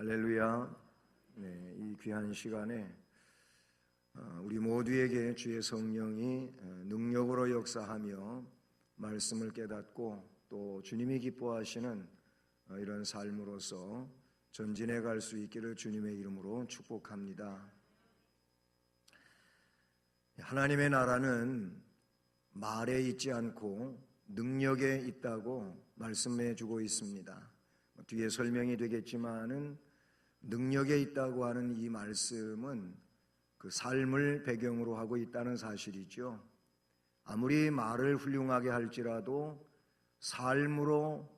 할렐루야. 네, 이 귀한 시간에 우리 모두에게 주의 성령이 능력으로 역사하며 말씀을 깨닫고 또 주님이 기뻐하시는 이런 삶으로서 전진해 갈 수 있기를 주님의 이름으로 축복합니다. 하나님의 나라는 말에 있지 않고 능력에 있다고 말씀해 주고 있습니다. 뒤에 설명이 되겠지만은 능력에 있다고 하는 이 말씀은 그 삶을 배경으로 하고 있다는 사실이죠. 아무리 말을 훌륭하게 할지라도 삶으로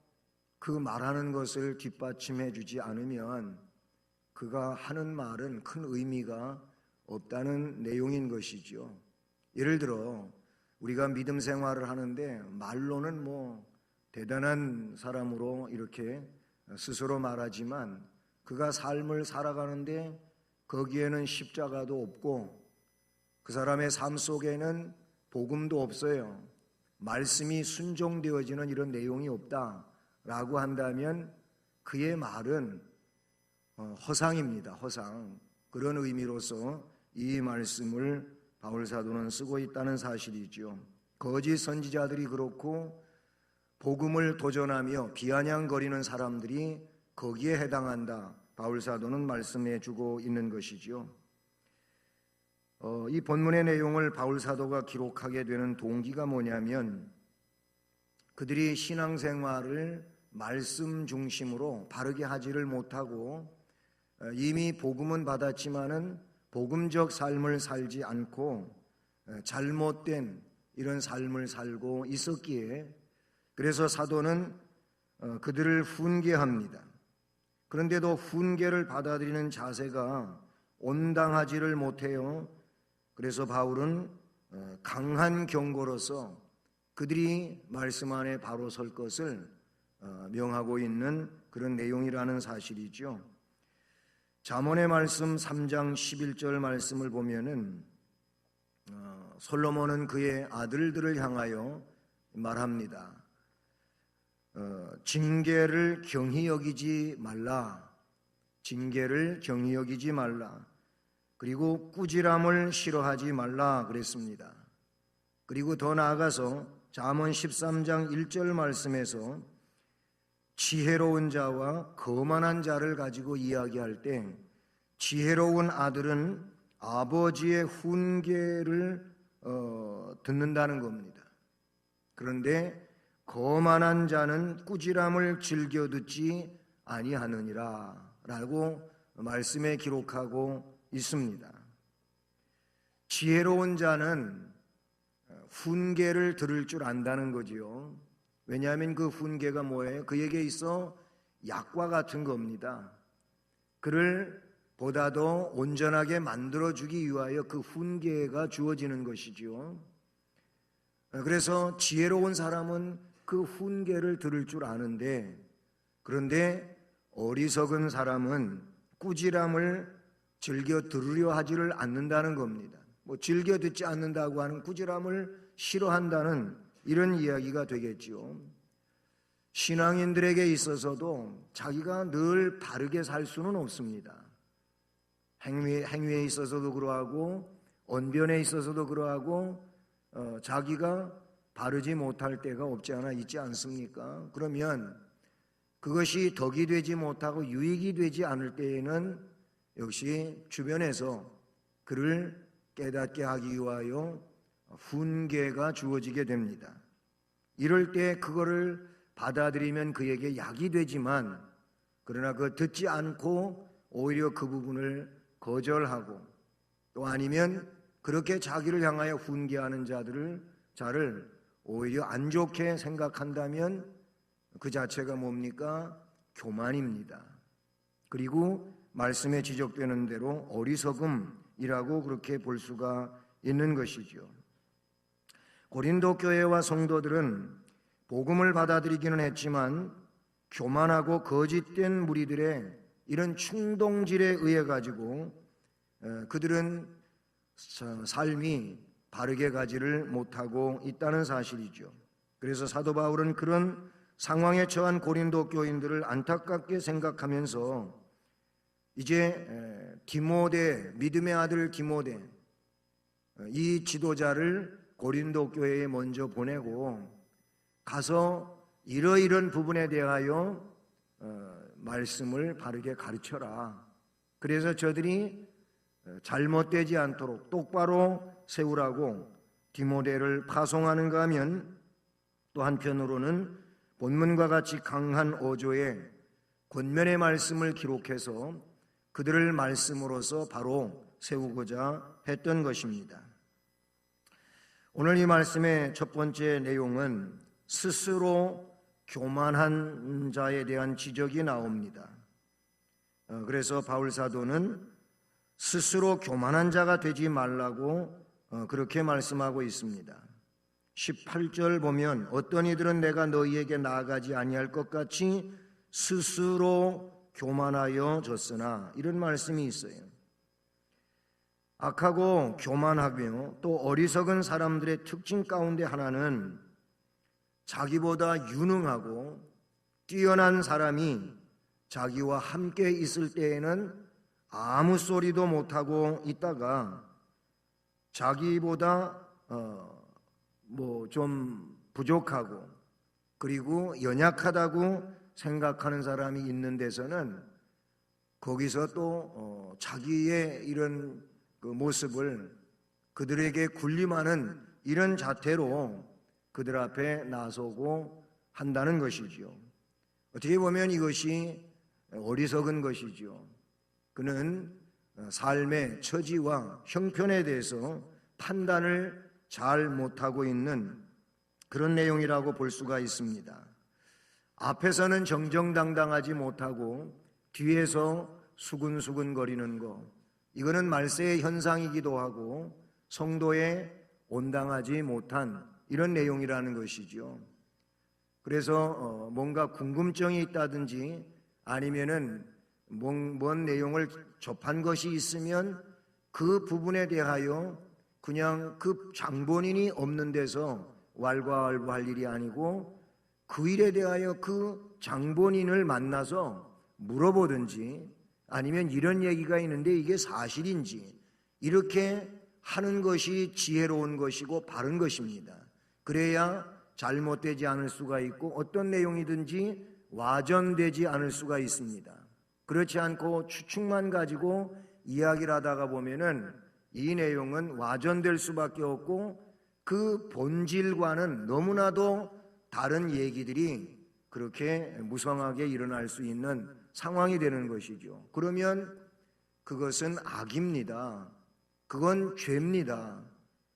그 말하는 것을 뒷받침해 주지 않으면 그가 하는 말은 큰 의미가 없다는 내용인 것이죠. 예를 들어 우리가 믿음 생활을 하는데 말로는 대단한 사람으로 이렇게 스스로 말하지만 그가 삶을 살아가는데 거기에는 십자가도 없고 그 사람의 삶 속에는 복음도 없어요. 말씀이 순종되어지는 이런 내용이 없다라고 한다면 그의 말은 허상입니다. 허상. 그런 의미로서 이 말씀을 바울 사도는 쓰고 있다는 사실이죠. 거짓 선지자들이 그렇고 복음을 도전하며 비아냥거리는 사람들이 거기에 해당한다. 바울 사도는 말씀해 주고 있는 것이죠. 이 본문의 내용을 바울 사도가 기록하게 되는 동기가 뭐냐면 그들이 신앙생활을 말씀 중심으로 바르게 하지를 못하고 이미 복음은 받았지만은 복음적 삶을 살지 않고 잘못된 이런 삶을 살고 있었기에 그래서 사도는 그들을 훈계합니다. 그런데도 훈계를 받아들이는 자세가 온당하지를 못해요. 그래서 바울은 강한 경고로서 그들이 말씀 안에 바로 설 것을 명하고 있는 그런 내용이라는 사실이죠. 잠언의 말씀 3장 11절 말씀을 보면은 솔로몬은 그의 아들들을 향하여 말합니다. 징계를 경히 여기지 말라. 징계를 경히 여기지 말라. 그리고 꾸지람을 싫어하지 말라 그랬습니다. 그리고 더 나아가서 잠언 13장 1절 말씀에서 지혜로운 자와 거만한 자를 가지고 이야기할 때 지혜로운 아들은 아버지의 훈계를 듣는다는 겁니다. 그런데 거만한 자는 꾸지람을 즐겨 듣지 아니하느니라 라고 말씀에 기록하고 있습니다. 지혜로운 자는 훈계를 들을 줄 안다는 거지요. 왜냐하면 그 훈계가 뭐예요? 그에게 있어 약과 같은 겁니다. 그를 보다 더 온전하게 만들어주기 위하여 그 훈계가 주어지는 것이지요. 그래서 지혜로운 사람은 그 훈계를 들을 줄 아는데 그런데 어리석은 사람은 꾸지람을 즐겨 들으려 하지를 않는다는 겁니다. 즐겨 듣지 않는다고 하는 꾸지람을 싫어한다는 이런 이야기가 되겠지요. 신앙인들에게 있어서도 자기가 늘 바르게 살 수는 없습니다. 행위에 있어서도 그러하고 언변에 있어서도 그러하고 자기가 바르지 못할 때가 없지 않아 있지 않습니까? 그러면 그것이 덕이 되지 못하고 유익이 되지 않을 때에는 역시 주변에서 그를 깨닫게 하기 위하여 훈계가 주어지게 됩니다. 이럴 때 그거를 받아들이면 그에게 약이 되지만 그러나 그 듣지 않고 오히려 그 부분을 거절하고 또 아니면 그렇게 자기를 향하여 훈계하는 자를 오히려 안 좋게 생각한다면 그 자체가 뭡니까? 교만입니다. 그리고 말씀에 지적되는 대로 어리석음이라고 그렇게 볼 수가 있는 것이죠. 고린도 교회와 성도들은 복음을 받아들이기는 했지만 교만하고 거짓된 무리들의 이런 충동질에 의해 가지고 그들은 삶이 바르게 가지를 못하고 있다는 사실이죠. 그래서 사도 바울은 그런 상황에 처한 고린도 교인들을 안타깝게 생각하면서 이제 디모데, 믿음의 아들 디모데, 이 지도자를 고린도 교회에 먼저 보내고 가서 이러이런 부분에 대하여 말씀을 바르게 가르쳐라. 그래서 저들이 잘못되지 않도록 똑바로 세우라고 디모데를 파송하는가 하면, 또 한편으로는 본문과 같이 강한 어조의 권면의 말씀을 기록해서 그들을 말씀으로서 바로 세우고자 했던 것입니다. 오늘 이 말씀의 첫 번째 내용은 스스로 교만한 자에 대한 지적이 나옵니다. 그래서 바울 사도는 스스로 교만한 자가 되지 말라고 그렇게 말씀하고 있습니다. 18절 보면 어떤 이들은 내가 너희에게 나아가지 아니할 것 같이 스스로 교만하여 졌으나, 이런 말씀이 있어요. 악하고 교만하며 또 어리석은 사람들의 특징 가운데 하나는 자기보다 유능하고 뛰어난 사람이 자기와 함께 있을 때에는 아무 소리도 못하고 있다가 자기보다 좀 부족하고 그리고 연약하다고 생각하는 사람이 있는 데서는 거기서 또 자기의 이런 그 모습을 그들에게 군림하는 이런 자태로 그들 앞에 나서고 한다는 것이지요. 어떻게 보면 이것이 어리석은 것이지요. 그는 삶의 처지와 형편에 대해서 판단을 잘 못하고 있는 그런 내용이라고 볼 수가 있습니다. 앞에서는 정정당당하지 못하고 뒤에서 수근수근 거리는 것, 이거는 말세의 현상이기도 하고 성도에 온당하지 못한 이런 내용이라는 것이죠. 그래서 뭔가 궁금증이 있다든지 아니면은 뭔 내용을 접한 것이 있으면 그 부분에 대하여 그냥 그 장본인이 없는 데서 왈가왈부할 일이 아니고 그 일에 대하여 그 장본인을 만나서 물어보든지 아니면 이런 얘기가 있는데 이게 사실인지 이렇게 하는 것이 지혜로운 것이고 바른 것입니다. 그래야 잘못되지 않을 수가 있고 어떤 내용이든지 와전되지 않을 수가 있습니다. 그렇지 않고 추측만 가지고 이야기를 하다가 보면은 이 내용은 와전될 수밖에 없고 그 본질과는 너무나도 다른 얘기들이 그렇게 무성하게 일어날 수 있는 상황이 되는 것이죠. 그러면 그것은 악입니다. 그건 죄입니다.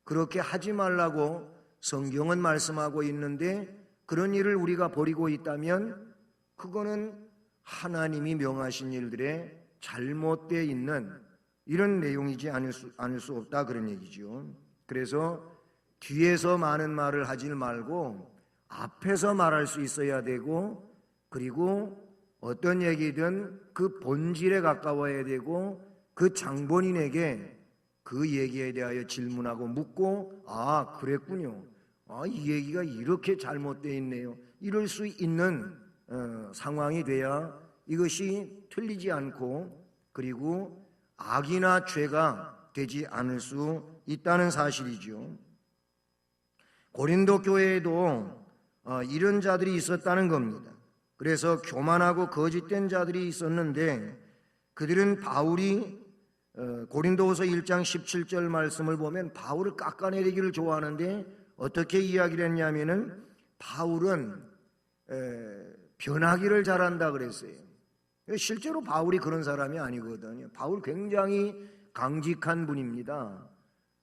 그렇게 하지 말라고 성경은 말씀하고 있는데 그런 일을 우리가 벌이고 있다면 그거는 하나님이 명하신 일들에 잘못되어 있는 이런 내용이지 않을 수 없다, 그런 얘기죠. 그래서 뒤에서 많은 말을 하지 말고 앞에서 말할 수 있어야 되고, 그리고 어떤 얘기든 그 본질에 가까워야 되고 그 장본인에게 그 얘기에 대하여 질문하고 묻고, 아 그랬군요, 이 얘기가 이렇게 잘못되어 있네요, 이럴 수 있는 상황이 돼야 이것이 틀리지 않고 그리고 악이나 죄가 되지 않을 수 있다는 사실이죠. 고린도 교회에도 이런 자들이 있었다는 겁니다. 그래서 교만하고 거짓된 자들이 있었는데 그들은 바울이 고린도후서 1장 17절 말씀을 보면 바울을 깎아내리기를 좋아하는데 어떻게 이야기를 했냐면은 바울은 변하기를 잘한다 그랬어요. 실제로 바울이 그런 사람이 아니거든요. 바울 굉장히 강직한 분입니다.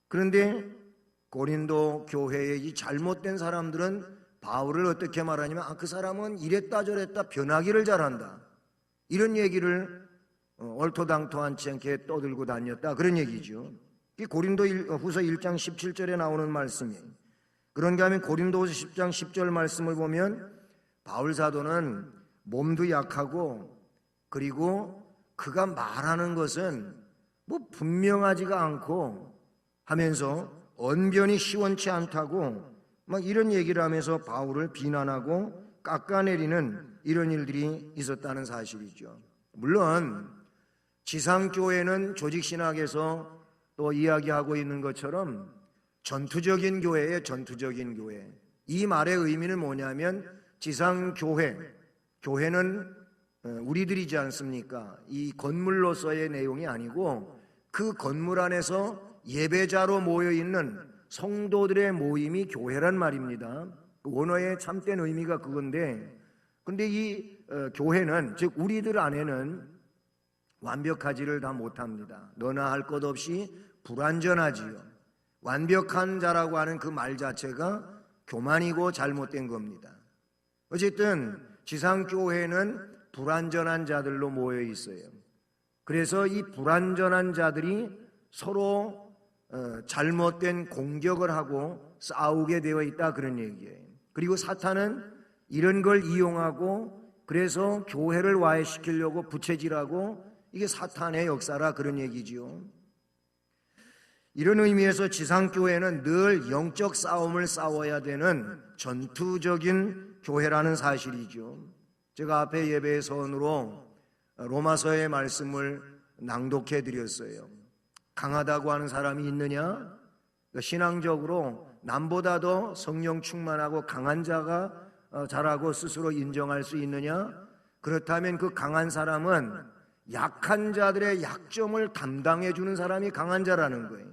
그런데 고린도 교회의 이 잘못된 사람들은 바울을 어떻게 말하냐면 그 사람은 이랬다 저랬다 변하기를 잘한다, 이런 얘기를 얼토당토하지 않게 떠들고 다녔다, 그런 얘기죠. 이 고린도후서 1장 17절에 나오는 말씀이에요. 그런가 하면 고린도후서 10장 10절 말씀을 보면 바울 사도는 몸도 약하고 그리고 그가 말하는 것은 분명하지가 않고 하면서 언변이 시원치 않다고 막 이런 얘기를 하면서 바울을 비난하고 깎아내리는 이런 일들이 있었다는 사실이죠. 물론 지상교회는 조직신학에서 또 이야기하고 있는 것처럼 전투적인 교회의 전투적인 교회. 이 말의 의미는 뭐냐면 지상교회, 교회는 우리들이지 않습니까? 이 건물로서의 내용이 아니고 그 건물 안에서 예배자로 모여있는 성도들의 모임이 교회란 말입니다. 원어의 참된 의미가 그건데, 근데 이 교회는, 즉 우리들 안에는 완벽하지를 다 못합니다. 너나 할 것 없이 불완전하지요. 완벽한 자라고 하는 그 말 자체가 교만이고 잘못된 겁니다. 어쨌든 지상교회는 불완전한 자들로 모여 있어요. 그래서 이 불완전한 자들이 서로 잘못된 공격을 하고 싸우게 되어 있다, 그런 얘기예요. 그리고 사탄은 이런 걸 이용하고 그래서 교회를 와해시키려고 부채질하고, 이게 사탄의 역사라, 그런 얘기지요. 이런 의미에서 지상교회는 늘 영적 싸움을 싸워야 되는 전투적인 교회라는 사실이죠. 제가 앞에 예배의 서원으로 로마서의 말씀을 낭독해 드렸어요. 강하다고 하는 사람이 있느냐? 신앙적으로 남보다 더 성령 충만하고 강한 자가 자라고 스스로 인정할 수 있느냐? 그렇다면 그 강한 사람은 약한 자들의 약점을 담당해 주는 사람이 강한 자라는 거예요.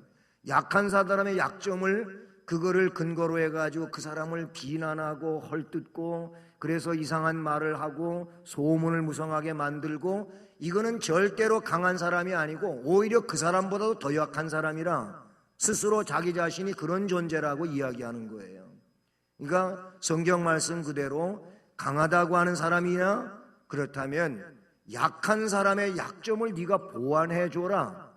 약한 사람의 약점을 그거를 근거로 해가지고 그 사람을 비난하고 헐뜯고 그래서 이상한 말을 하고 소문을 무성하게 만들고, 이거는 절대로 강한 사람이 아니고 오히려 그 사람보다도 더 약한 사람이라 스스로 자기 자신이 그런 존재라고 이야기하는 거예요. 그러니까 성경 말씀 그대로 강하다고 하는 사람이냐? 그렇다면 약한 사람의 약점을 네가 보완해 줘라,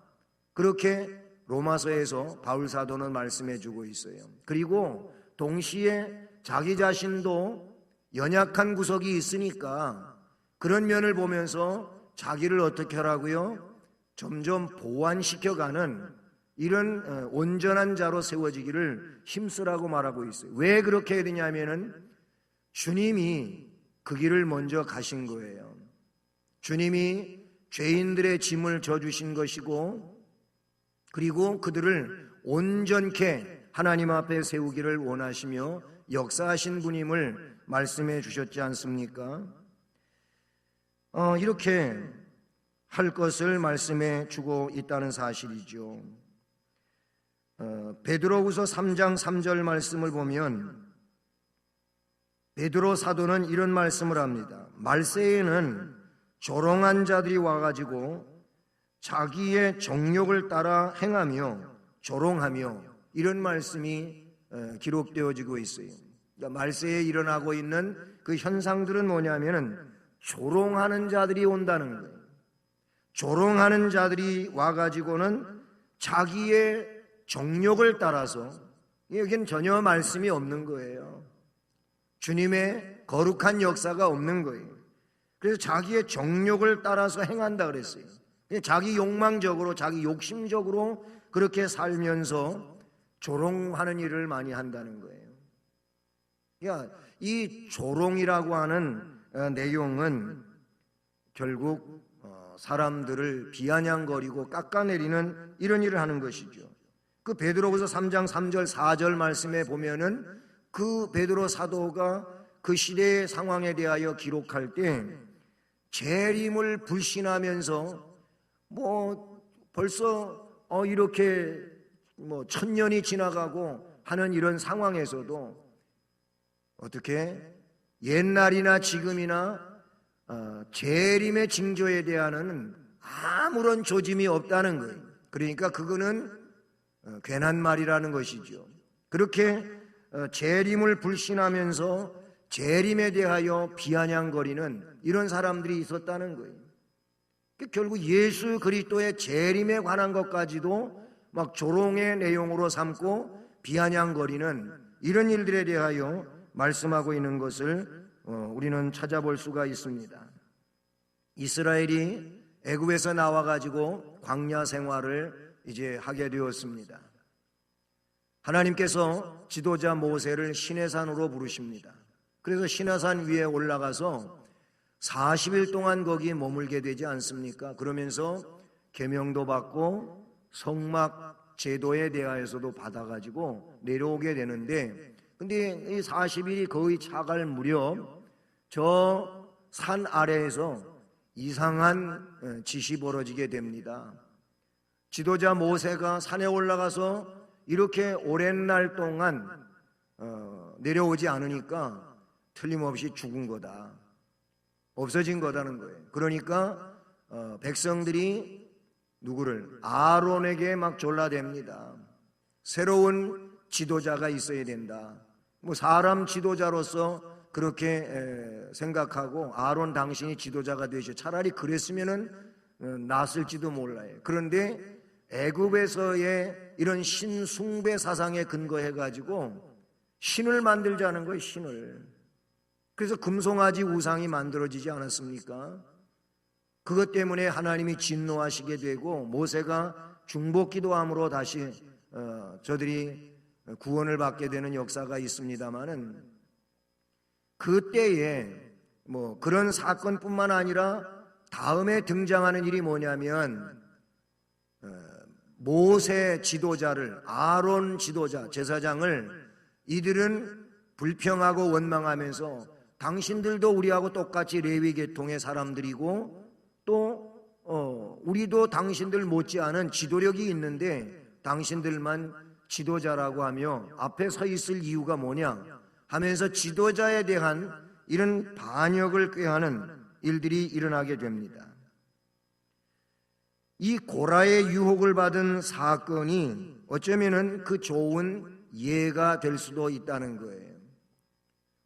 그렇게 로마서에서 바울 사도는 말씀해 주고 있어요. 그리고 동시에 자기 자신도 연약한 구석이 있으니까 그런 면을 보면서 자기를 어떻게 하라고요? 점점 보완시켜가는 이런 온전한 자로 세워지기를 힘쓰라고 말하고 있어요. 왜 그렇게 해야 되냐면은 주님이 그 길을 먼저 가신 거예요. 주님이 죄인들의 짐을 져주신 것이고, 그리고 그들을 온전케 하나님 앞에 세우기를 원하시며 역사하신 분임을 말씀해 주셨지 않습니까? 이렇게 할 것을 말씀해 주고 있다는 사실이죠. 베드로후서 3장 3절 말씀을 보면 베드로 사도는 이런 말씀을 합니다. 말세에는 조롱한 자들이 와가지고 자기의 정욕을 따라 행하며 조롱하며, 이런 말씀이 기록되어지고 있어요. 그러니까 말세에 일어나고 있는 그 현상들은 뭐냐면은 조롱하는 자들이 온다는 거예요. 조롱하는 자들이 와가지고는 자기의 정욕을 따라서, 여기는 전혀 말씀이 없는 거예요. 주님의 거룩한 역사가 없는 거예요. 그래서 자기의 정욕을 따라서 행한다 그랬어요. 자기 욕망적으로, 자기 욕심적으로 그렇게 살면서 조롱하는 일을 많이 한다는 거예요. 그러니까 이 조롱이라고 하는 내용은 결국 사람들을 비아냥거리고 깎아내리는 이런 일을 하는 것이죠. 그 베드로후서 3장 3절 4절 말씀에 보면은 그 베드로 사도가 그 시대의 상황에 대하여 기록할 때 재림을 불신하면서 벌써 이렇게 1000년이 지나가고 하는 이런 상황에서도 어떻게 옛날이나 지금이나 재림의 징조에 대한 아무런 조짐이 없다는 거예요. 그러니까 그거는 괜한 말이라는 것이죠. 그렇게 재림을 불신하면서 재림에 대하여 비아냥거리는 이런 사람들이 있었다는 거예요. 결국 예수 그리스도의 재림에 관한 것까지도 막 조롱의 내용으로 삼고 비아냥거리는 이런 일들에 대하여 말씀하고 있는 것을 우리는 찾아볼 수가 있습니다. 이스라엘이 애굽에서 나와가지고 광야 생활을 이제 하게 되었습니다. 하나님께서 지도자 모세를 시내산으로 부르십니다. 그래서 시내산 위에 올라가서 40일 동안 거기 머물게 되지 않습니까? 그러면서 계명도 받고 성막 제도에 대하여서도 받아가지고 내려오게 되는데, 근데 이 40일이 거의 차갈 무렵 저 산 아래에서 이상한 짓이 벌어지게 됩니다. 지도자 모세가 산에 올라가서 이렇게 오랜 날 동안 내려오지 않으니까 틀림없이 죽은 거다, 없어진 거다는 거예요. 그러니까 백성들이 누구를? 아론에게 막 졸라댑니다. 새로운 지도자가 있어야 된다. 뭐 사람 지도자로서 그렇게 생각하고, 아론 당신이 지도자가 되셔, 차라리 그랬으면은 낫을지도 몰라요. 그런데 애굽에서의 이런 신 숭배 사상에 근거해 가지고 신을 만들자는 거예요, 신을. 그래서 금송아지 우상이 만들어지지 않았습니까? 그것 때문에 하나님이 진노하시게 되고 모세가 중보기도함으로 다시 저들이 구원을 받게 되는 역사가 있습니다마는, 그때에 뭐 그런 사건뿐만 아니라 다음에 등장하는 일이 뭐냐면, 모세 지도자를, 아론 지도자, 제사장을 이들은 불평하고 원망하면서 당신들도 우리하고 똑같이 레위 계통의 사람들이고 또 우리도 당신들 못지않은 지도력이 있는데 당신들만 지도자라고 하며 앞에 서 있을 이유가 뭐냐 하면서 지도자에 대한 이런 반역을 꾀하는 일들이 일어나게 됩니다. 이 고라의 유혹을 받은 사건이 어쩌면은 그 좋은 예가 될 수도 있다는 거예요.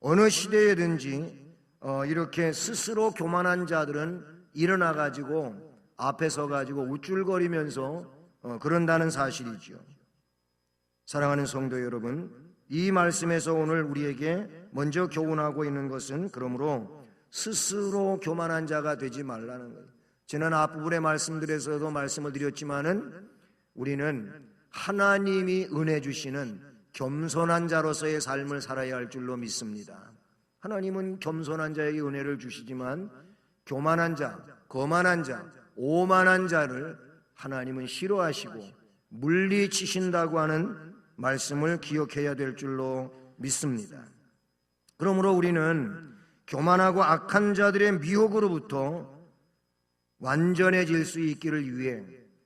어느 시대에든지 이렇게 스스로 교만한 자들은 일어나 가지고 앞에 서 가지고 우쭐거리면서 그런다는 사실이죠. 사랑하는 성도 여러분, 이 말씀에서 오늘 우리에게 먼저 교훈하고 있는 것은 그러므로 스스로 교만한 자가 되지 말라는 거예요. 지난 앞부분의 말씀들에서도 말씀을 드렸지만은 우리는 하나님이 은혜 주시는 겸손한 자로서의 삶을 살아야 할 줄로 믿습니다. 하나님은 겸손한 자에게 은혜를 주시지만 교만한 자, 거만한 자, 오만한 자를 하나님은 싫어하시고 물리치신다고 하는 말씀을 기억해야 될 줄로 믿습니다. 그러므로 우리는 교만하고 악한 자들의 미혹으로부터 완전해질 수 있기를 위해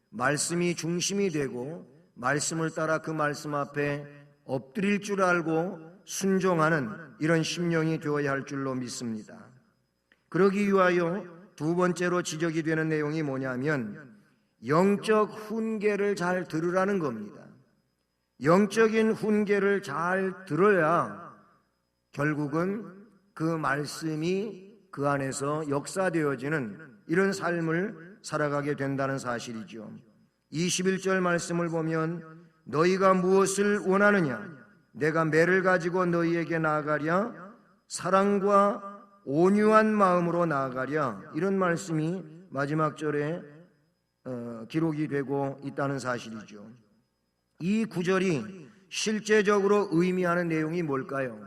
말씀이 중심이 되고 말씀을 따라 그 말씀 앞에 엎드릴 줄 알고 순종하는 이런 심령이 되어야 할 줄로 믿습니다. 그러기 위하여 두 번째로 지적이 되는 내용이 뭐냐면 영적 훈계를 잘 들으라는 겁니다. 영적인 훈계를 잘 들어야 결국은 그 말씀이 그 안에서 역사되어지는 이런 삶을 살아가게 된다는 사실이죠. 21절 말씀을 보면 너희가 무엇을 원하느냐? 내가 매를 가지고 너희에게 나아가랴? 사랑과 온유한 마음으로 나아가랴? 이런 말씀이 마지막 절에 기록이 되고 있다는 사실이죠. 이 구절이 실제적으로 의미하는 내용이 뭘까요?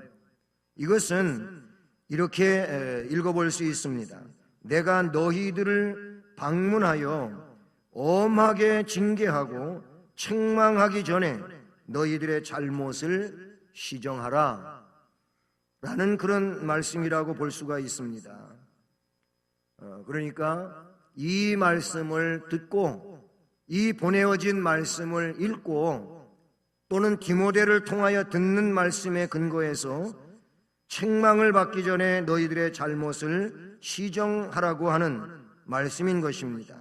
이것은 이렇게 읽어볼 수 있습니다. 내가 너희들을 방문하여 엄하게 징계하고 책망하기 전에 너희들의 잘못을 시정하라 라는 그런 말씀이라고 볼 수가 있습니다. 그러니까 이 말씀을 듣고 이 보내어진 말씀을 읽고 또는 디모데를 통하여 듣는 말씀에 근거해서 책망을 받기 전에 너희들의 잘못을 시정하라고 하는 말씀인 것입니다.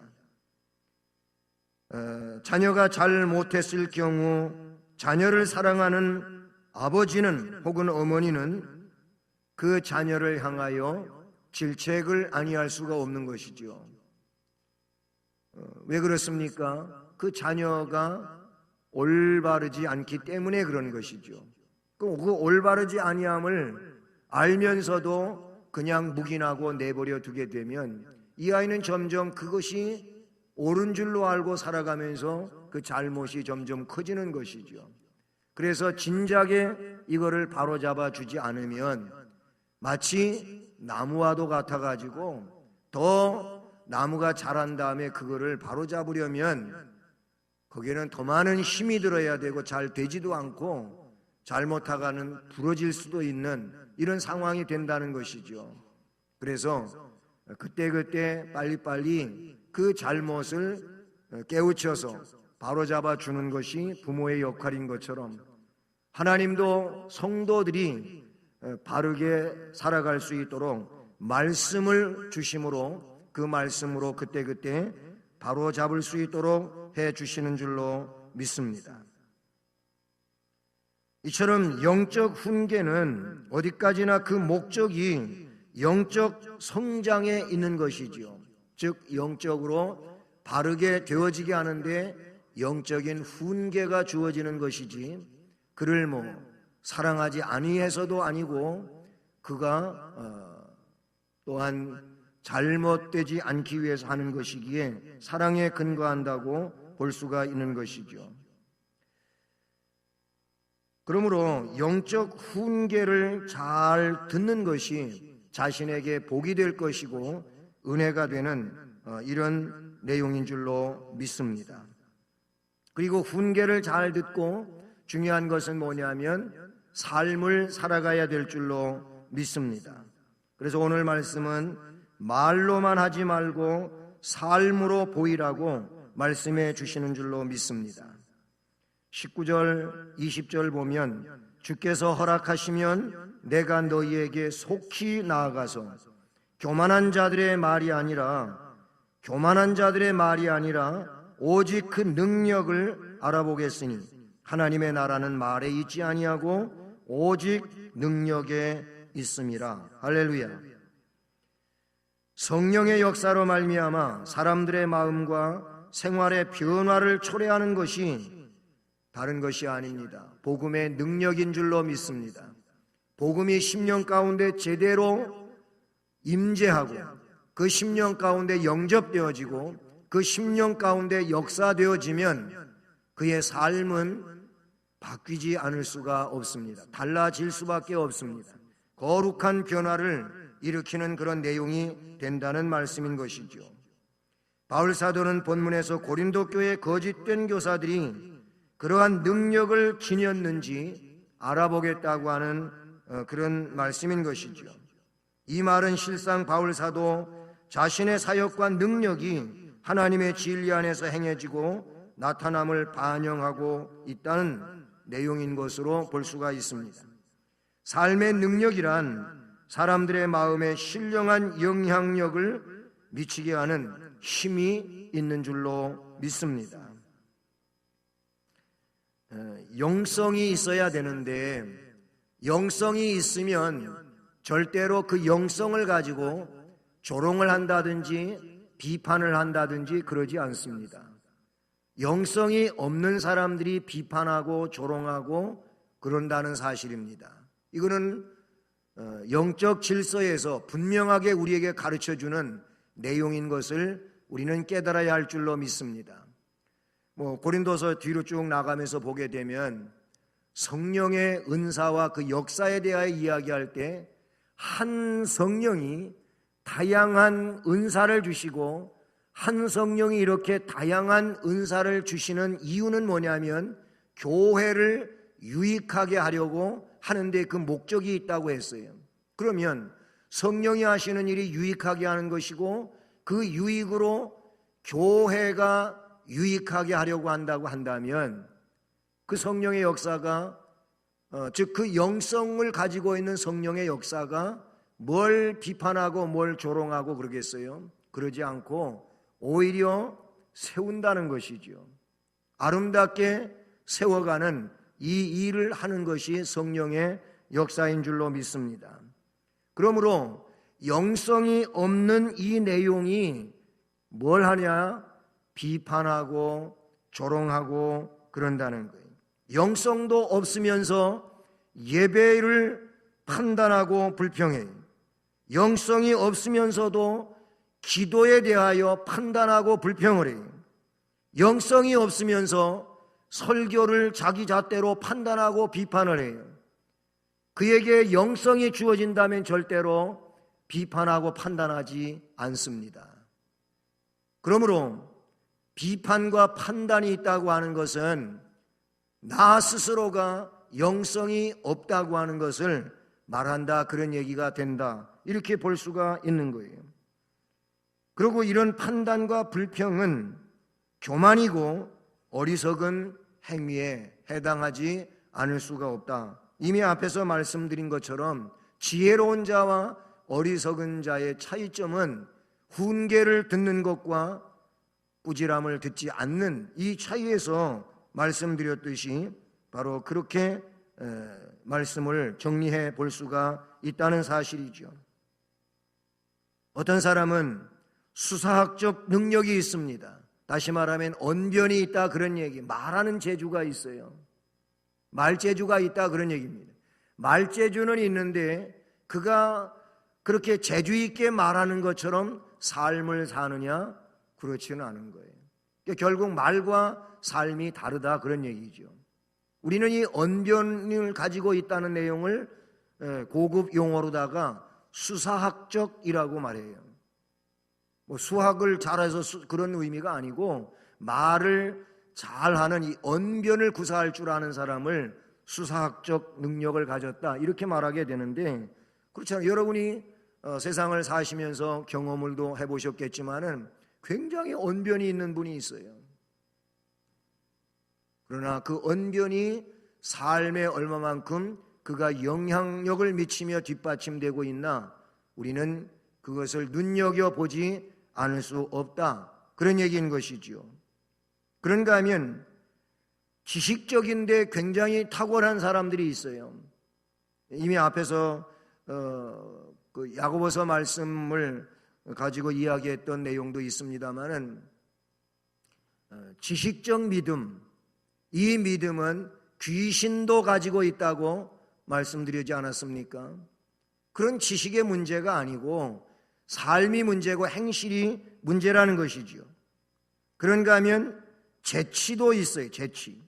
자녀가 잘 못했을 경우 자녀를 사랑하는 아버지는 혹은 어머니는 그 자녀를 향하여 질책을 아니할 수가 없는 것이죠. 왜 그렇습니까? 그 자녀가 올바르지 않기 때문에 그런 것이죠. 그 올바르지 아니함을 알면서도 그냥 묵인하고 내버려 두게 되면 이 아이는 점점 그것이 옳은 줄로 알고 살아가면서 그 잘못이 점점 커지는 것이죠. 그래서 진작에 이거를 바로잡아 주지 않으면 마치 나무와도 같아가지고 더 나무가 자란 다음에 그거를 바로 잡으려면 거기에는 더 많은 힘이 들어야 되고 잘 되지도 않고 잘못하가는 부러질 수도 있는 이런 상황이 된다는 것이죠. 그래서 그때그때 빨리빨리 그 잘못을 깨우쳐서 바로잡아 주는 것이 부모의 역할인 것처럼 하나님도 성도들이 바르게 살아갈 수 있도록 말씀을 주심으로 그 말씀으로 그때그때 바로잡을 수 있도록 해 주시는 줄로 믿습니다. 이처럼 영적 훈계는 어디까지나 그 목적이 영적 성장에 있는 것이지요. 즉 영적으로 바르게 되어지게 하는데 영적인 훈계가 주어지는 것이지 그를 사랑하지 아니해서도 아니고 그가 또한 잘못되지 않기 위해서 하는 것이기에 사랑에 근거한다고 볼 수가 있는 것이죠. 그러므로 영적 훈계를 잘 듣는 것이 자신에게 복이 될 것이고 은혜가 되는 이런 내용인 줄로 믿습니다. 그리고 훈계를 잘 듣고 중요한 것은 뭐냐면 삶을 살아가야 될 줄로 믿습니다. 그래서 오늘 말씀은 말로만 하지 말고 삶으로 보이라고 말씀해 주시는 줄로 믿습니다. 19절 20절 보면 주께서 허락하시면 내가 너희에게 속히 나아가서 교만한 자들의 말이 아니라 오직 그 능력을 알아보겠으니 하나님의 나라는 말에 있지 아니하고 오직 능력에 있음이라. 할렐루야. 성령의 역사로 말미암아 사람들의 마음과 생활의 변화를 초래하는 것이 다른 것이 아닙니다. 복음의 능력인 줄로 믿습니다. 복음이 10년 가운데 제대로 임재하고 그 10년 가운데 영접되어지고 그 10년 가운데 역사되어지면 그의 삶은 바뀌지 않을 수가 없습니다. 달라질 수밖에 없습니다. 거룩한 변화를 일으키는 그런 내용이 된다는 말씀인 것이죠. 바울 사도는 본문에서 고린도 교회 거짓된 교사들이 그러한 능력을 지녔는지 알아보겠다고 하는 그런 말씀인 것이죠. 이 말은 실상 바울 사도 자신의 사역과 능력이 하나님의 진리 안에서 행해지고 나타남을 반영하고 있다는 내용인 것으로 볼 수가 있습니다. 삶의 능력이란 사람들의 마음에 신령한 영향력을 미치게 하는 힘이 있는 줄로 믿습니다. 영성이 있어야 되는데 영성이 있으면 절대로 그 영성을 가지고 조롱을 한다든지 비판을 한다든지 그러지 않습니다. 영성이 없는 사람들이 비판하고 조롱하고 그런다는 사실입니다. 이거는 영적 질서에서 분명하게 우리에게 가르쳐주는 내용인 것을 우리는 깨달아야 할 줄로 믿습니다. 고린도서 뒤로 쭉 나가면서 보게 되면 성령의 은사와 그 역사에 대하여 이야기할 때 한 성령이 다양한 은사를 주시고 한 성령이 이렇게 다양한 은사를 주시는 이유는 뭐냐면 교회를 유익하게 하려고 하는데 그 목적이 있다고 했어요. 그러면 성령이 하시는 일이 유익하게 하는 것이고 그 유익으로 교회가 유익하게 하려고 한다고 한다면 그 성령의 역사가 즉 그 영성을 가지고 있는 성령의 역사가 뭘 비판하고 뭘 조롱하고 그러겠어요? 그러지 않고 오히려 세운다는 것이죠. 아름답게 세워가는 이 일을 하는 것이 성령의 역사인 줄로 믿습니다. 그러므로 영성이 없는 이 내용이 뭘 하냐? 비판하고 조롱하고 그런다는 거예요. 영성도 없으면서 예배를 판단하고 불평해요. 영성이 없으면서도 기도에 대하여 판단하고 불평을 해요. 영성이 없으면서 설교를 자기 잣대로 판단하고 비판을 해요. 그에게 영성이 주어진다면 절대로 비판하고 판단하지 않습니다. 그러므로 비판과 판단이 있다고 하는 것은 나 스스로가 영성이 없다고 하는 것을 말한다, 그런 얘기가 된다, 이렇게 볼 수가 있는 거예요. 그리고 이런 판단과 불평은 교만이고 어리석은 행위에 해당하지 않을 수가 없다. 이미 앞에서 말씀드린 것처럼 지혜로운 자와 어리석은 자의 차이점은 훈계를 듣는 것과 꾸지람을 듣지 않는 이 차이에서 말씀드렸듯이 바로 그렇게 말씀을 정리해 볼 수가 있다는 사실이죠. 어떤 사람은 수사학적 능력이 있습니다. 다시 말하면 언변이 있다, 그런 얘기. 말하는 재주가 있어요. 말재주가 있다, 그런 얘기입니다. 말재주는 있는데 그가 그렇게 재주 있게 말하는 것처럼 삶을 사느냐? 그렇지는 않은 거예요. 그러니까 결국 말과 삶이 다르다, 그런 얘기죠. 우리는 이 언변을 가지고 있다는 내용을 고급 용어로다가 수사학적이라고 말해요. 뭐 수학을 잘해서 그런 의미가 아니고 말을 잘하는 이 언변을 구사할 줄 아는 사람을 수사학적 능력을 가졌다, 이렇게 말하게 되는데, 그렇잖아요. 여러분이 세상을 사시면서 경험을 또 해보셨겠지만은 굉장히 언변이 있는 분이 있어요. 그러나 그 언변이 삶에 얼마만큼 그가 영향력을 미치며 뒷받침되고 있나, 우리는 그것을 눈여겨보지 않을 수 없다, 그런 얘기인 것이죠. 그런가 하면 지식적인데 굉장히 탁월한 사람들이 있어요. 이미 앞에서 그 야고보서 말씀을 가지고 이야기했던 내용도 있습니다만은, 지식적 믿음, 이 믿음은 귀신도 가지고 있다고 말씀드리지 않았습니까? 그런 지식의 문제가 아니고 삶이 문제고 행실이 문제라는 것이지요. 그런가 하면 재치도 있어요. 재치.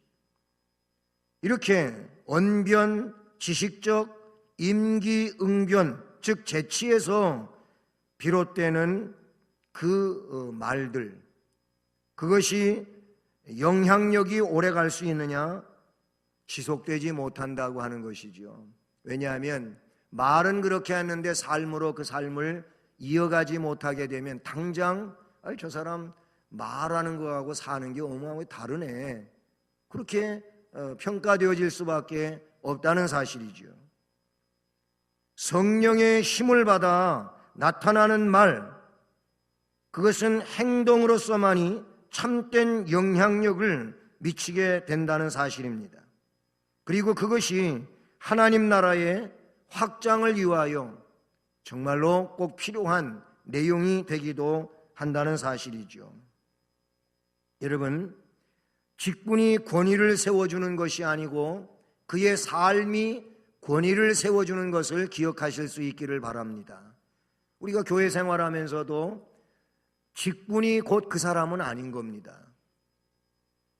이렇게 언변, 지식적, 임기응변, 즉 재치에서 비롯되는 그 말들, 그것이 영향력이 오래 갈 수 있느냐? 지속되지 못한다고 하는 것이죠. 왜냐하면 말은 그렇게 했는데 삶으로 그 삶을 이어가지 못하게 되면 당장 저 사람 말하는 거하고 사는 게 어마어마하게 다르네, 그렇게 평가되어질 수밖에 없다는 사실이죠. 성령의 힘을 받아 나타나는 말, 그것은 행동으로서만이 참된 영향력을 미치게 된다는 사실입니다. 그리고 그것이 하나님 나라의 확장을 위하여 정말로 꼭 필요한 내용이 되기도 한다는 사실이죠. 여러분, 직분이 권위를 세워주는 것이 아니고 그의 삶이 권위를 세워주는 것을 기억하실 수 있기를 바랍니다. 우리가 교회 생활하면서도 직분이 곧 그 사람은 아닌 겁니다.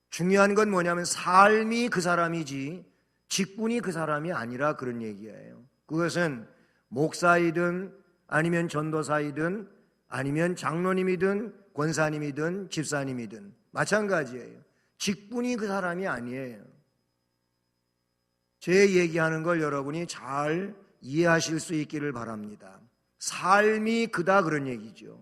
중요한 건 뭐냐면 삶이 그 사람이지 직분이 그 사람이 아니라, 그런 얘기예요. 그것은 목사이든 아니면 전도사이든 아니면 장로님이든 권사님이든 집사님이든 마찬가지예요. 직분이 그 사람이 아니에요. 제 얘기하는 걸 여러분이 잘 이해하실 수 있기를 바랍니다. 삶이 그다, 그런 얘기죠.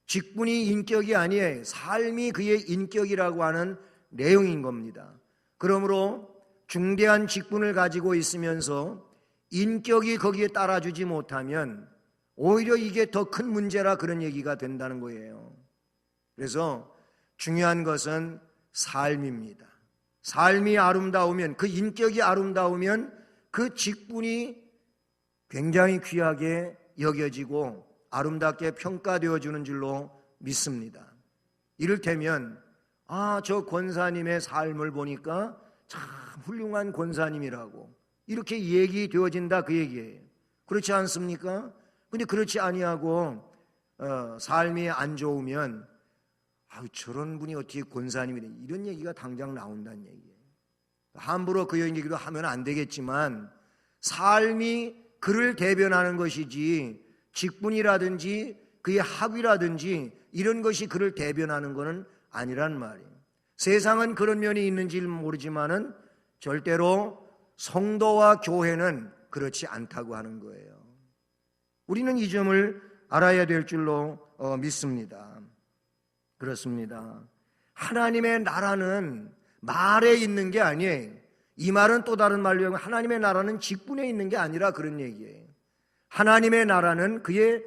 직분이 인격이 아니에요. 삶이 그의 인격이라고 하는 내용인 겁니다. 그러므로 중대한 직분을 가지고 있으면서 인격이 거기에 따라주지 못하면 오히려 이게 더 큰 문제라, 그런 얘기가 된다는 거예요. 그래서 중요한 것은 삶입니다. 삶이 아름다우면, 그 인격이 아름다우면 그 직분이 굉장히 귀하게 여겨지고 아름답게 평가되어주는 줄로 믿습니다. 이를테면 저 권사님의 삶을 보니까 참 훌륭한 권사님이라고 이렇게 얘기되어진다, 그 얘기예요. 그렇지 않습니까? 근데 그렇지 아니하고 삶이 안 좋으면 저런 분이 어떻게 권사님이래, 이런 얘기가 당장 나온다는 얘기예요. 함부로 그 얘기도 하면 안 되겠지만 삶이 그를 대변하는 것이지 직분이라든지 그의 학위라든지 이런 것이 그를 대변하는 것은 아니란 말이에요. 세상은 그런 면이 있는지 모르지만은 절대로 성도와 교회는 그렇지 않다고 하는 거예요. 우리는 이 점을 알아야 될 줄로 믿습니다. 그렇습니다. 하나님의 나라는 말에 있는 게 아니에요. 이 말은 또 다른 말로 하면 하나님의 나라는 직분에 있는 게 아니라 그런 얘기예요. 하나님의 나라는 그의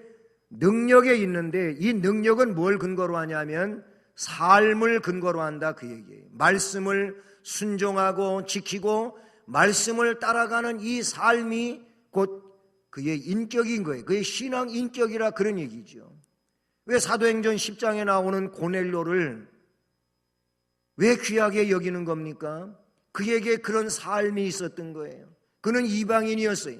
능력에 있는데, 이 능력은 뭘 근거로 하냐면 삶을 근거로 한다, 그 얘기예요. 말씀을 순종하고 지키고 말씀을 따라가는 이 삶이 곧 그의 인격인 거예요. 그의 신앙 인격이라 그런 얘기죠. 왜 사도행전 10장에 나오는 고넬료를 왜 귀하게 여기는 겁니까? 그에게 그런 삶이 있었던 거예요. 그는 이방인이었어요.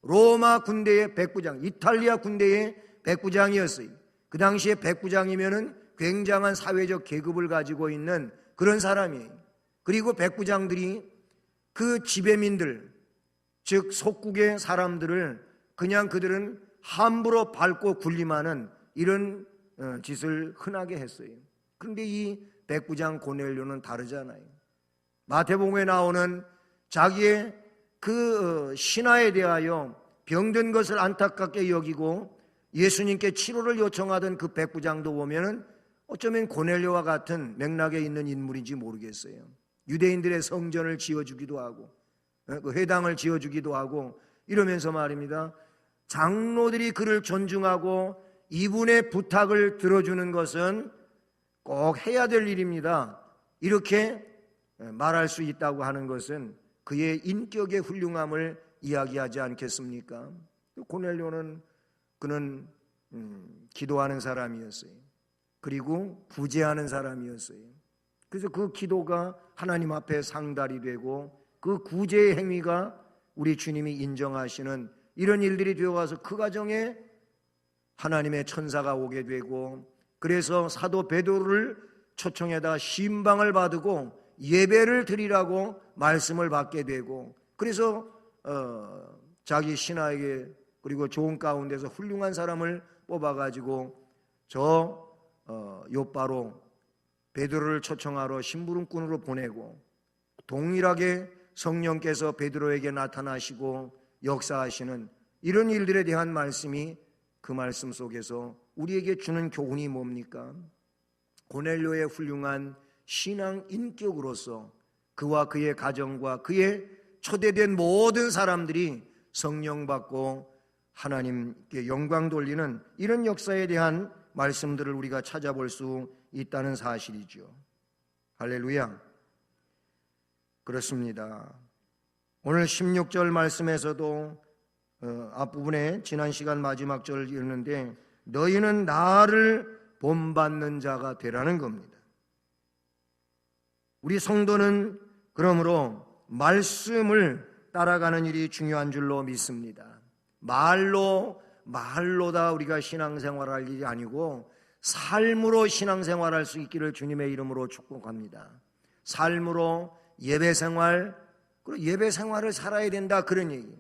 로마 군대의 백부장, 이탈리아 군대의 백부장이었어요. 그 당시에 백부장이면은 굉장한 사회적 계급을 가지고 있는 그런 사람이에요. 그리고 백부장들이 그 지배민들, 즉 속국의 사람들을 그냥 그들은 함부로 밟고 군림하는 이런 짓을 흔하게 했어요. 그런데 이 백부장 고넬료는 다르잖아요. 마태복음에 나오는 자기의 그 신하에 대하여 병든 것을 안타깝게 여기고 예수님께 치료를 요청하던 그 백부장도 보면은 어쩌면 고넬료와 같은 맥락에 있는 인물인지 모르겠어요. 유대인들의 성전을 지어주기도 하고 그 회당을 지어주기도 하고 이러면서 말입니다, 장로들이 그를 존중하고 이분의 부탁을 들어주는 것은 꼭 해야 될 일입니다. 이렇게 말할 수 있다고 하는 것은 그의 인격의 훌륭함을 이야기하지 않겠습니까? 고넬료는 그는 기도하는 사람이었어요. 그리고 구제하는 사람이었어요. 그래서 그 기도가 하나님 앞에 상달이 되고 그 구제의 행위가 우리 주님이 인정하시는 이런 일들이 되어가서 그 가정에 하나님의 천사가 오게 되고, 그래서 사도 베드로를 초청해다 신방을 받고 예배를 드리라고 말씀을 받게 되고, 그래서 자기 신하에게 그리고 좋은 가운데서 훌륭한 사람을 뽑아가지고 저 요바로 베드로를 초청하러 심부름꾼으로 보내고, 동일하게 성령께서 베드로에게 나타나시고 역사하시는 이런 일들에 대한 말씀이 그 말씀 속에서 우리에게 주는 교훈이 뭡니까? 고넬료의 훌륭한 신앙 인격으로서 그와 그의 가정과 그의 초대된 모든 사람들이 성령 받고 하나님께 영광 돌리는 이런 역사에 대한 말씀들을 우리가 찾아볼 수 있다는 사실이죠. 할렐루야. 그렇습니다. 오늘 16절 말씀에서도 앞부분에 지난 시간 마지막 절을 읽는데 너희는 나를 본받는 자가 되라는 겁니다. 우리 성도는 그러므로 말씀을 따라가는 일이 중요한 줄로 믿습니다. 말로다 우리가 신앙생활을 할 일이 아니고 삶으로 신앙생활할 수 있기를 주님의 이름으로 축복합니다. 삶으로 예배생활, 그리고 예배생활을 살아야 된다, 그런 얘기.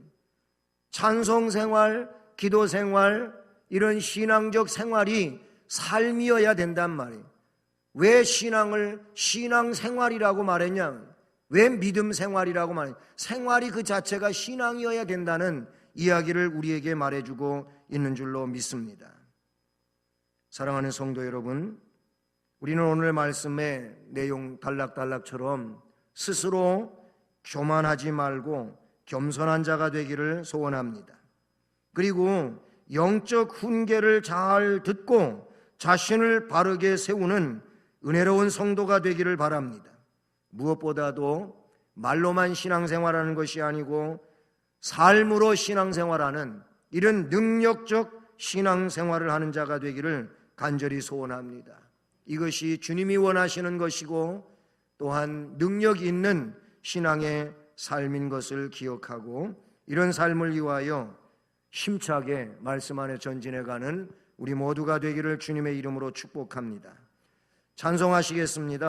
찬송생활, 기도생활, 이런 신앙적 생활이 삶이어야 된단 말이에요. 왜 신앙을 신앙생활이라고 말했냐? 왜 믿음생활이라고 말했냐? 생활이 그 자체가 신앙이어야 된다는 이야기를 우리에게 말해주고 있는 줄로 믿습니다. 사랑하는 성도 여러분, 우리는 오늘 말씀의 내용 단락단락처럼 스스로 교만하지 말고 겸손한 자가 되기를 소원합니다. 그리고 영적 훈계를 잘 듣고 자신을 바르게 세우는 은혜로운 성도가 되기를 바랍니다. 무엇보다도 말로만 신앙생활하는 것이 아니고 삶으로 신앙생활하는 이런 능력적 신앙생활을 하는 자가 되기를 간절히 소원합니다. 이것이 주님이 원하시는 것이고 또한 능력 있는 신앙의 삶인 것을 기억하고 이런 삶을 위하여 힘차게 말씀 안에 전진해가는 우리 모두가 되기를 주님의 이름으로 축복합니다. 찬송하시겠습니다.